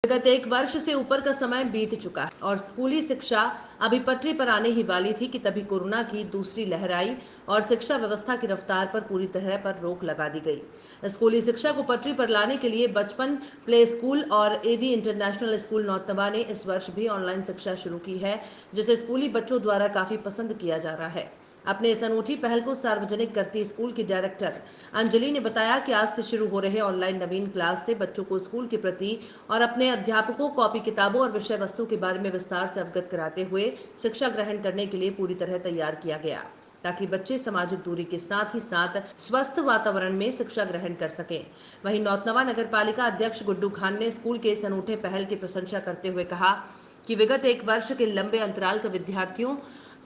विगत एक वर्ष से ऊपर का समय बीत चुका है और स्कूली शिक्षा अभी पटरी पर आने ही वाली थी कि तभी कोरोना की दूसरी लहर आई और शिक्षा व्यवस्था की रफ्तार पर पूरी तरह पर रोक लगा दी गई। स्कूली शिक्षा को पटरी पर लाने के लिए बचपन प्ले स्कूल और एवी इंटरनेशनल स्कूल नौतनवा ने इस वर्ष भी ऑनलाइन शिक्षा शुरू की है, जिसे स्कूली बच्चों द्वारा काफी पसंद किया जा रहा है। अपने इस अनूठी पहल को सार्वजनिक करती स्कूल की डायरेक्टर अंजलि ने बताया कि आज से शुरू हो रहे ऑनलाइन नवीन क्लास से बच्चों को स्कूल के प्रति और अपने अध्यापकों, कॉपी किताबों और विषय वस्तु के बारे में विस्तार से अवगत कराते हुए शिक्षा ग्रहण करने के लिए पूरी तरह तैयार किया गया, ताकि बच्चे सामाजिक दूरी के साथ ही साथ स्वस्थ वातावरण में शिक्षा ग्रहण कर सकें। वहीं नौतनवा नगर पालिका अध्यक्ष गुड्डू खान ने स्कूल के इस अनूठे पहल की प्रशंसा करते हुए कहा कि विगत एक वर्ष के लंबे अंतराल का विद्यार्थियों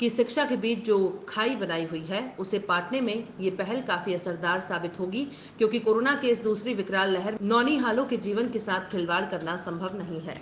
की शिक्षा के बीच जो खाई बनाई हुई है, उसे पाटने में ये पहल काफी असरदार साबित होगी, क्योंकि कोरोना के इस दूसरी विकराल लहर नौनिहालों के जीवन के साथ खिलवाड़ करना संभव नहीं है।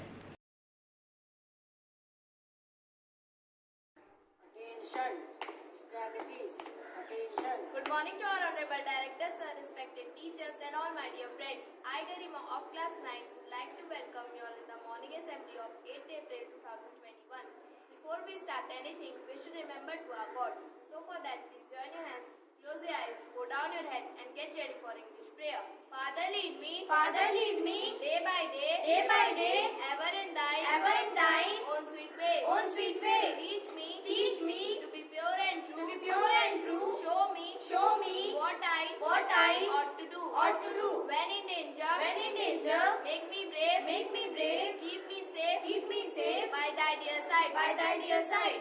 Good morning to our honorable directors, sir, respected teachers and all my dear friends. I, Garima of class 9, would like to welcome you all in the morning assembly of 8th April 2021. Before we start anything, we should remember to our God. So for that, please join your hands, close your eyes, bow down your head and get ready for English prayer. Father lead me, day by day, ever in thine, own sweet way, teach me, to be pure and true, show me, what I ought to do, when in danger, make me brave, keep me safe, by thy dear side,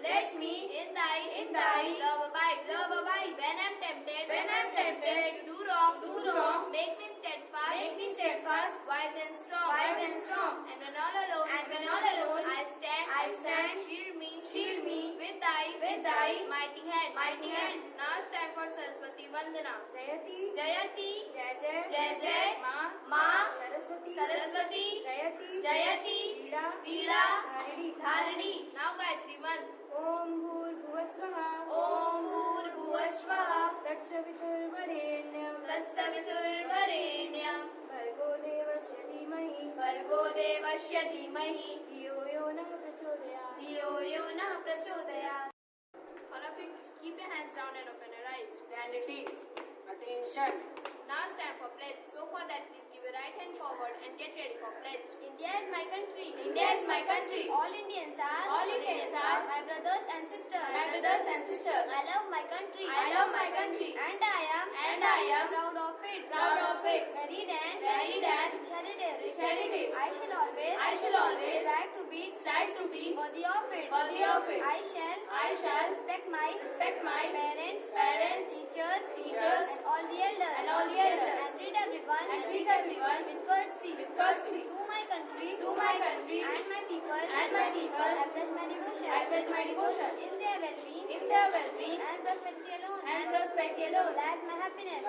let me, in thy love abide, when I'm tempted, to do wrong, make me steadfast, wise and strong, and when all alone, I stand, shield me, with thy mighty hand. Now it's time for Saraswati Vandana. Jayati, Jai, Ma, Saraswati, Jayati, Veeda, Dharani. Now Gayatri Mantra. Om Bhurbhuvasvaha, Om Bhurbhuvasvaha, Tatsaviturvarenyam, Bhargo Devasya Dhimahi, Dhiyo Yo Nah Prachodayat. All of you keep your hands down and open your eyes. Stand at ease. Attention. Now it's time for pledge. So for that, please give your right hand forward and get ready for pledge. India is my country. All Indians are my brothers and sisters. I love my country. And I am proud of it. Very and rich heritage. I shall always strive to be worthy of it. I shall respect my parents, teachers, and all the elders. And treat everyone with courtesy. To my country and my people. I pledge my devotion. In their well-being and prosperity alone. That's my happiness.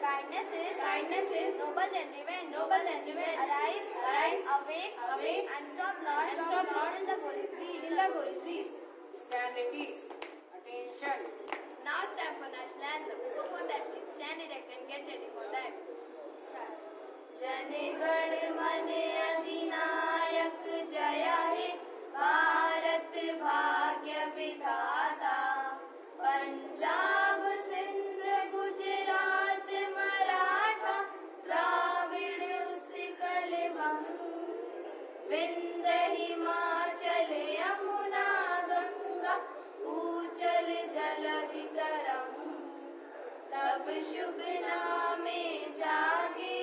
Kindness is noble than revenge. Arise, awake, and stop not till the goal is reached. Stand at ease. Attention. Now it's time for national anthem. So for that, please stand erect and get ready for that. Start. Jana Gana मन अधिनायक जय हे भारत भाग्य विधाता, पंजाब सिंध गुजरात मराठा द्राविड़ उत्कल बंग, विंध्य हिमाचल यमुना गंगा उचल जलधि तरंग, तब शुभ नामे जागे,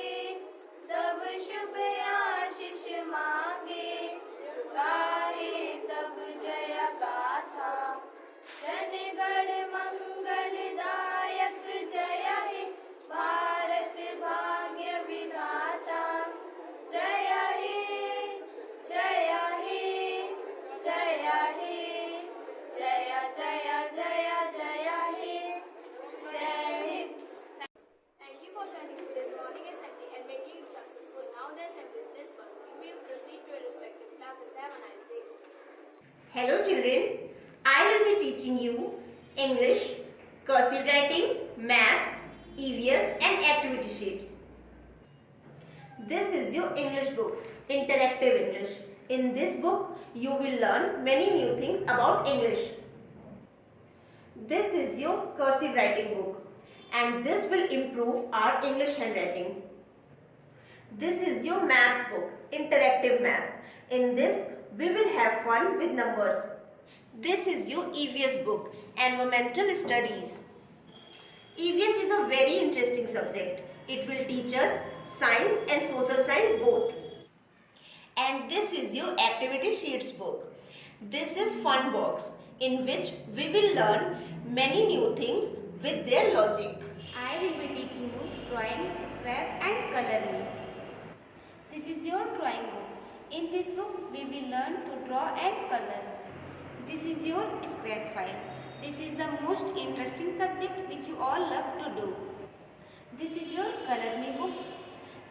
तब शुभ आशीष मांगे, गाहे तब जय गाथा, जन गण मंगलदायक जय हे भारत भाग्य विधाता, जय हे, जय हे, जय हे, जय जय जय जय हे, जय Hind. Thank you for joining today's morning assembly and making it successful. Now the assembly is dispersed. You may proceed to your respective classes. Have a nice day. Hello children, I will be teaching you English, cursive writing, maths, EVS and activity sheets. This is your English book, Interactive English. In this book, you will learn many new things about English. This is your cursive writing book, and this will improve our English handwriting. This is your maths book, Interactive Maths. In this, we will have fun with numbers. This is your EVS book, Environmental Studies. EVS is a very interesting subject. It will teach us science and social science both. And this is your activity sheets book. This is fun box in which we will learn many new things with their logic. I will be teaching you drawing, scrap and coloring. This is your drawing book. In this book, we will learn to draw and color. This is your scrap file. This is the most interesting subject which you all love to do. This is your Color Me book.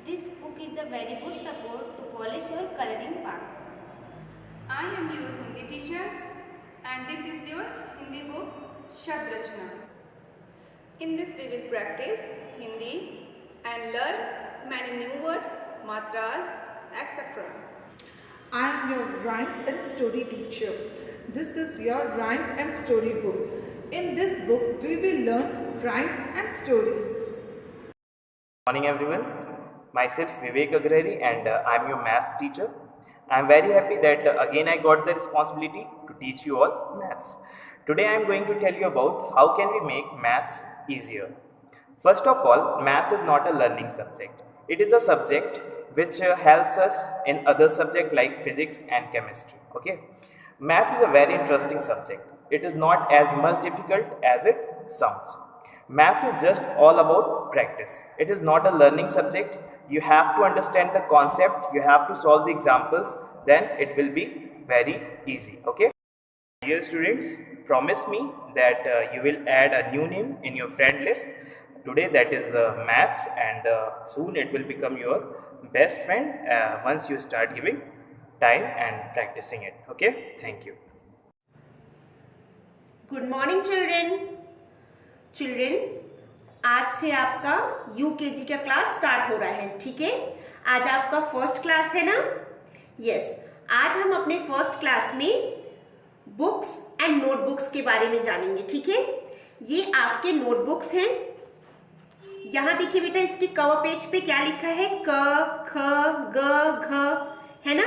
This book is a very good support to polish your coloring part. I am your Hindi teacher and this is your Hindi book Shabd Rachna. In this we will practice Hindi and learn many new words, matras, etc. I am your rhymes and story teacher. This is your rhymes and story book. In this book, we will learn rhymes and stories. Morning everyone, myself Vivek Agrari and I am your maths teacher. I am very happy that again I got the responsibility to teach you all maths. Today I am going to tell you about how can we make maths easier. First of all, maths is not a learning subject. It is a subject which helps us in other subjects like physics and chemistry. Okay, maths is a very interesting subject. It is not as much difficult as it sounds. Maths is just all about practice. It is not a learning subject. You have to understand the concept, you have to solve the examples, then it will be very easy. Okay, dear students, promise me that you will add a new name in your friend list today, that is maths, and soon it will become your best friend once you start giving time and practicing it. Okay, thank you. Good morning children. Children, आज से आपका UKG का class start हो रहा है, ठीक है? आज आपका फर्स्ट क्लास है ना? यस, आज हम अपने फर्स्ट क्लास में बुक्स एंड नोटबुक्स के बारे में जानेंगे, ठीक है? ये आपके नोटबुक्स हैं. यहाँ देखिए बेटा, इसके कवर पेज पे क्या लिखा है? क, ख, ग, घ, है ना?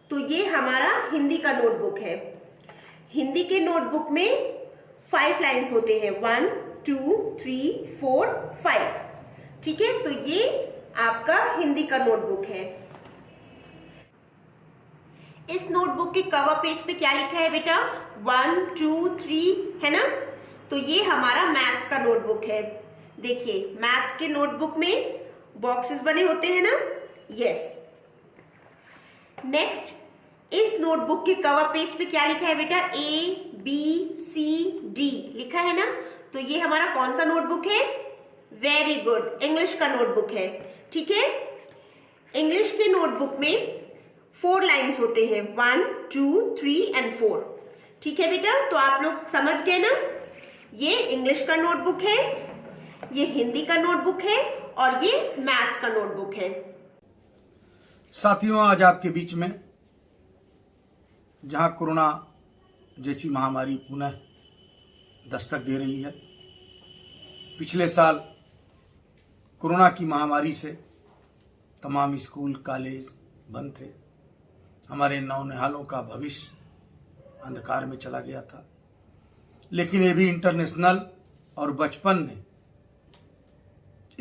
तो ये हमारा हिंदी का नोटबुक है. हिंदी के नोटबुक में 5 लाइन्स होते हैं, 1 2 3 4 5, ठीक है? तो ये आपका हिंदी का नोटबुक है. इस नोटबुक के कवर पेज पे क्या लिखा है बेटा? 1 2 3, है ना? तो ये हमारा मैथ्स का नोटबुक है. देखिए, मैथ्स के नोटबुक में बॉक्सेस बने होते हैं ना? यस. नेक्स्ट, इस नोटबुक के कवर पेज पे क्या लिखा है बेटा? ABCD लिखा है ना? तो ये हमारा कौन सा नोटबुक है? वेरी गुड, इंग्लिश का नोटबुक है, ठीक है? इंग्लिश के नोटबुक में 4 लाइन्स होते हैं, 1 2 3 एंड 4, ठीक है बेटा? तो आप लोग समझ गए ना? ये इंग्लिश का नोटबुक है, ये हिंदी का नोटबुक है और ये मैथ्स का नोटबुक है. साथियों, आज आपके बीच में जहां कोरोना जैसी महामारी पुनः दस्तक दे रही है, पिछले साल कोरोना की महामारी से तमाम स्कूल कॉलेज बंद थे. हमारे नौनिहालों का भविष्य अंधकार में चला गया था. लेकिन ये भी इंटरनेशनल और बचपन ने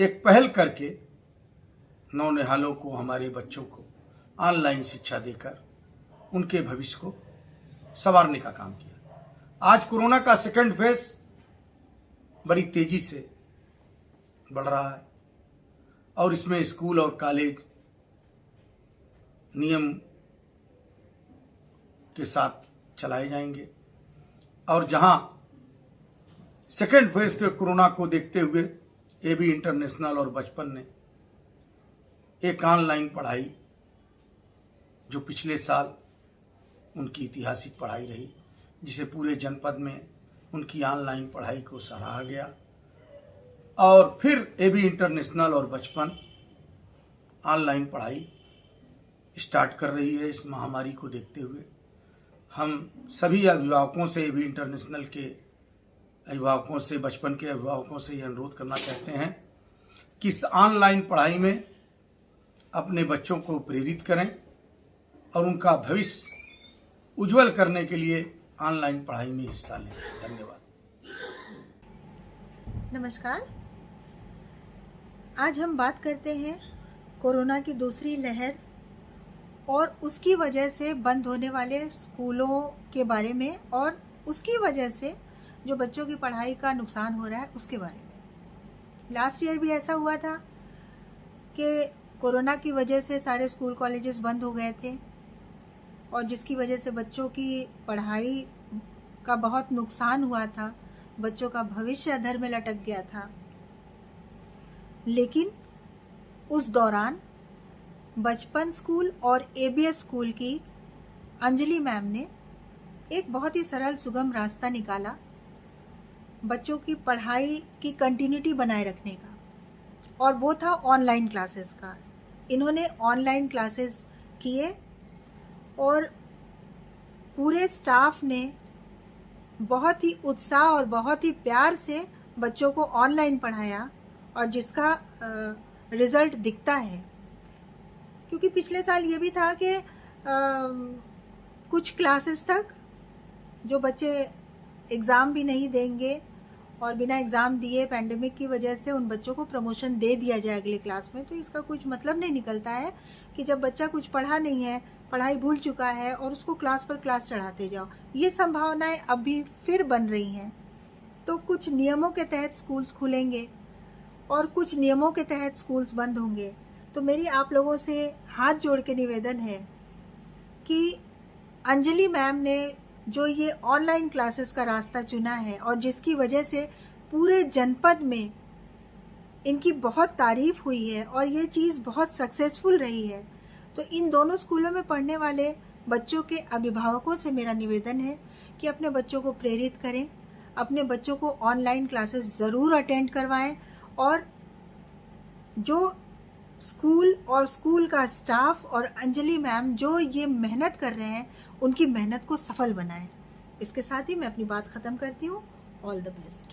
एक पहल करके नौनिहालों को, हमारे बच्चों को ऑनलाइन शिक्षा देकर उनके भविष्य को संवारने का काम किया. आज कोरोना का सेकंड फेज बड़ी तेजी से बढ़ रहा है और इसमें स्कूल और कॉलेज नियम के साथ चलाए जाएंगे. और जहां सेकंड फेज के कोरोना को देखते हुए ये भी इंटरनेशनल और बचपन ने एक ऑनलाइन पढ़ाई, जो पिछले साल उनकी ऐतिहासिक पढ़ाई रही, जिसे पूरे जनपद में उनकी ऑनलाइन पढ़ाई को सराहा गया. और फिर ये भी इंटरनेशनल और बचपन ऑनलाइन पढ़ाई स्टार्ट कर रही है। इस महामारी को देखते हुए हम सभी अभिभावकों से भी, इंटरनेशनल के अभिभावकों से, बचपन के अभिभावकों से ये अनुरोध करना चाहते हैं कि इस ऑनलाइन पढ़ाई में अपने बच्चों को प्रेरित करें और उनका भविष्य उज्जवल करने के लिए ऑनलाइन पढ़ाई में हिस्सा लें। धन्यवाद। नमस्कार। आज हम बात करते हैं कोरोना की दूसरी लहर और उसकी वजह से बंद होने वाले स्कूलों के बारे में और उसकी वजह से जो बच्चों की पढ़ाई का नुकसान हो रहा है उसके बारे में। लास्ट ईयर भी ऐसा हुआ था कि कोरोना की वजह से सारे स्कूल कॉलेजेस बंद हो गए थे और जिसकी वजह से बच्चों की पढ़ाई का बहुत नुकसान हुआ था, बच्चों का भविष्य अधर में लटक गया था। लेकिन उस दौरान बचपन स्कूल और एबीएस स्कूल की अंजलि मैम ने एक बहुत ही सरल सुगम रास्ता निकाला बच्चों की पढ़ाई की कंटिन्यूटी बनाए रखने का, और वो था ऑनलाइन क्लासेस का। इन्होंने ऑनलाइन क्लासेस किए और पूरे स्टाफ ने बहुत ही उत्साह और बहुत ही प्यार से बच्चों को ऑनलाइन पढ़ाया और जिसका रिजल्ट दिखता है। क्योंकि पिछले साल ये भी था कि कुछ क्लासेस तक जो बच्चे एग्ज़ाम भी नहीं देंगे और बिना एग्ज़ाम दिए पैंडेमिक की वजह से उन बच्चों को प्रमोशन दे दिया जाए अगले क्लास में, तो इसका कुछ मतलब नहीं निकलता है कि जब बच्चा कुछ पढ़ा नहीं है, पढ़ाई भूल चुका है और उसको क्लास पर क्लास चढ़ाते जाओ। ये संभावनाएं अभी फिर बन रही हैं। तो कुछ नियमों के तहत स्कूल्स खुलेंगे और कुछ नियमों के तहत स्कूल्स बंद होंगे। तो मेरी आप लोगों से हाथ जोड़ के निवेदन है कि अंजलि मैम ने जो ये ऑनलाइन क्लासेस का रास्ता चुना है और जिसकी वजह से पूरे जनपद में इनकी बहुत तारीफ हुई है और ये चीज़ बहुत सक्सेसफुल रही है, तो इन दोनों स्कूलों में पढ़ने वाले बच्चों के अभिभावकों से मेरा निवेदन है कि अपने बच्चों को प्रेरित करें, अपने बच्चों को ऑनलाइन क्लासेस ज़रूर अटेंड करवाएं और जो स्कूल और स्कूल का स्टाफ और अंजलि मैम जो ये मेहनत कर रहे हैं उनकी मेहनत को सफल बनाएं। इसके साथ ही मैं अपनी बात ख़त्म करती हूँ। All the best.